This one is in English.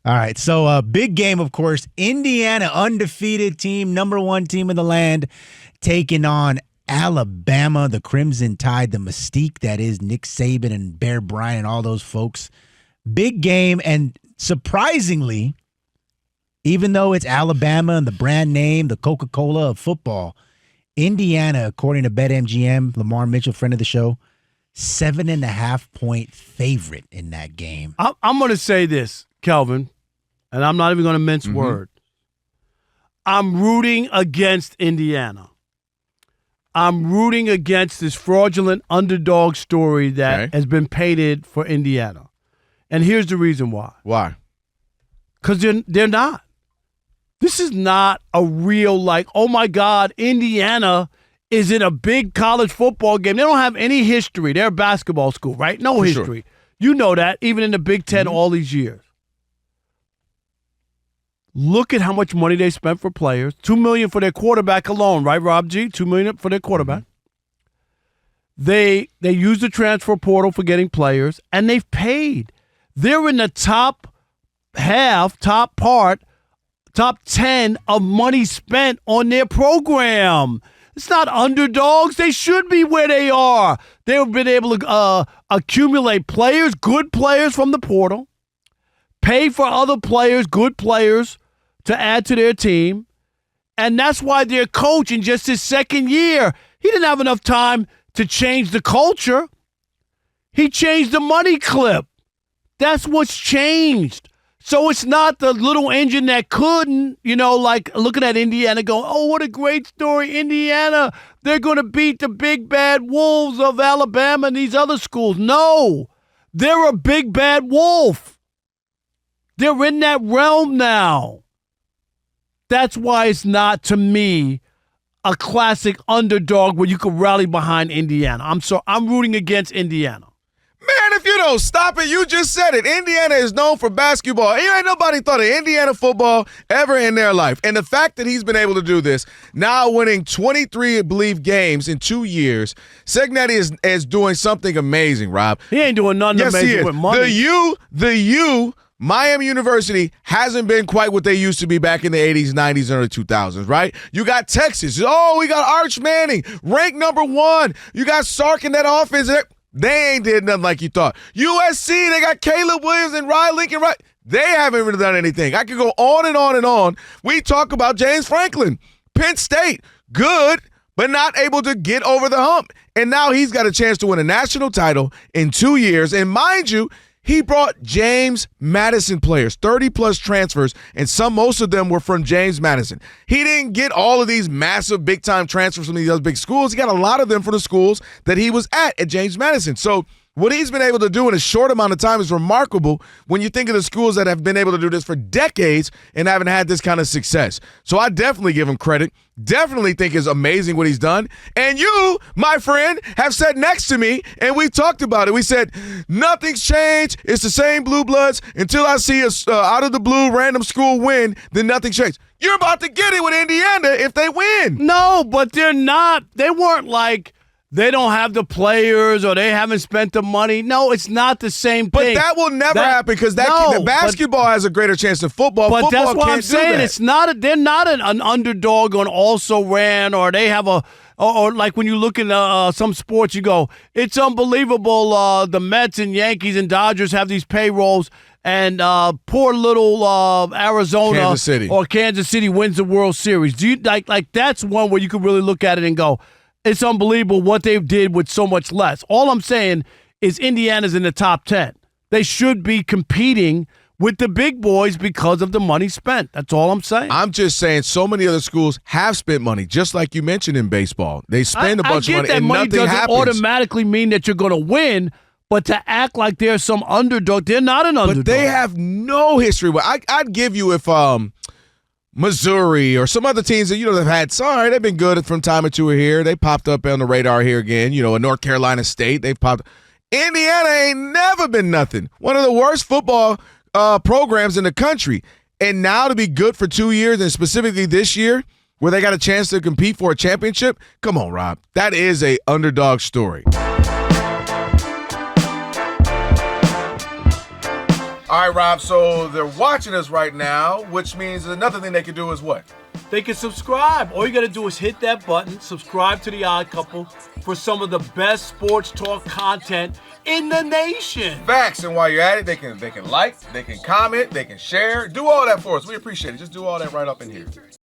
All right, so big game, of course. Indiana, undefeated team, number one team in the land, taking on Alabama, the Crimson Tide, the mystique that is Nick Saban and Bear Bryant and all those folks. Big game, and surprisingly, even though it's Alabama and the brand name, the Coca-Cola of football, Indiana, according to BetMGM, Lamar Mitchell, friend of the show, 7.5-point favorite in that game. I'm going to say this, Kelvin, and I'm not even going to mince words. I'm rooting against Indiana. I'm rooting against this fraudulent underdog story that has been painted for Indiana. And here's the reason why. Why? Because they're not. This is not a real, like, oh, my God, Indiana is in a big college football game. They don't have any history. They're a basketball school, right? No history. Sure. You know that, even in the Big Ten all these years. Look at how much money they spent for players. $2 million for their quarterback alone, right, Rob G? $2 million for their quarterback. They use the transfer portal for getting players, and they've paid. They're in the top 10 of money spent on their program. It's not underdogs. They should be where they are. They've been able to accumulate players, good players from the portal, pay for other players, good players, to add to their team. And that's why their coach, in just his second year, he didn't have enough time to change the culture. He changed the money clip. That's what's changed. So it's not the little engine that couldn't, like looking at Indiana going, oh, what a great story, Indiana. They're going to beat the big bad wolves of Alabama and these other schools. No, they're a big bad wolf. They're in that realm now. That's why it's not, to me, a classic underdog where you can rally behind Indiana. I'm rooting against Indiana. Man, if you don't stop it, you just said it. Indiana is known for basketball. Ain't nobody thought of Indiana football ever in their life. And the fact that he's been able to do this, now winning 23, I believe, games in 2 years, Cignetti is doing something amazing, Rob. He ain't doing nothing amazing with money. The U, Miami University hasn't been quite what they used to be back in the 80s, 90s, and early 2000s, right? You got Texas. Oh, we got Arch Manning, ranked number 1. You got Sark in that offense. They ain't did nothing like you thought. USC, they got Caleb Williams and Ryan Lincoln. Right? They haven't really done anything. I could go on and on and on. We talk about James Franklin. Penn State, good, but not able to get over the hump. And now he's got a chance to win a national title in 2 years. And mind you, he brought James Madison players, 30-plus transfers, and most of them were from James Madison. He didn't get all of these massive big-time transfers from these other big schools. He got a lot of them from the schools that he was at James Madison. So what he's been able to do in a short amount of time is remarkable when you think of the schools that have been able to do this for decades and haven't had this kind of success. So I definitely give him credit. Definitely think it's amazing what he's done. And you, my friend, have sat next to me, and we talked about it. We said, nothing's changed. It's the same Blue Bloods. Until I see a out of the blue random school win, then nothing's changed. You're about to get it with Indiana if they win. No, but they're not. They weren't like they don't have the players or they haven't spent the money. No, it's not the same thing. But that will never happen because the basketball has a greter chance than football. But football that's what I'm saying. It's not. They're not an underdog on also ran, or they have or like when you look at some sports, you go, it's unbelievable. The Mets and Yankees and Dodgers have these payrolls. And poor little Arizona Kansas City wins the World Series. Do you like that's one where you can really look at it and go, it's unbelievable what they did with so much less. All I'm saying is Indiana's in the top 10. They should be competing with the big boys because of the money spent. That's all I'm saying. I'm just saying so many other schools have spent money, just like you mentioned in baseball. They spend a bunch of money and nothing happens. Doesn't automatically mean that you're going to win. But to act like they're some underdog, they're not an underdog. But they have no history. I'd give you if Missouri or some other teams that, they've had, sorry, they've been good from time or two here. They popped up on the radar here again. In North Carolina State, they've popped. Indiana ain't never been nothing. One of the worst football programs in the country. And now to be good for 2 years, and specifically this year, where they got a chance to compete for a championship, come on, Rob. That is a underdog story. All right, Rob, so they're watching us right now, which means another thing they can do is what? They can subscribe. All you got to do is hit that button, subscribe to The Odd Couple for some of the best sports talk content in the nation. Facts, and while you're at it, they can like, they can comment, they can share. Do all that for us. We appreciate it. Just do all that right up in here.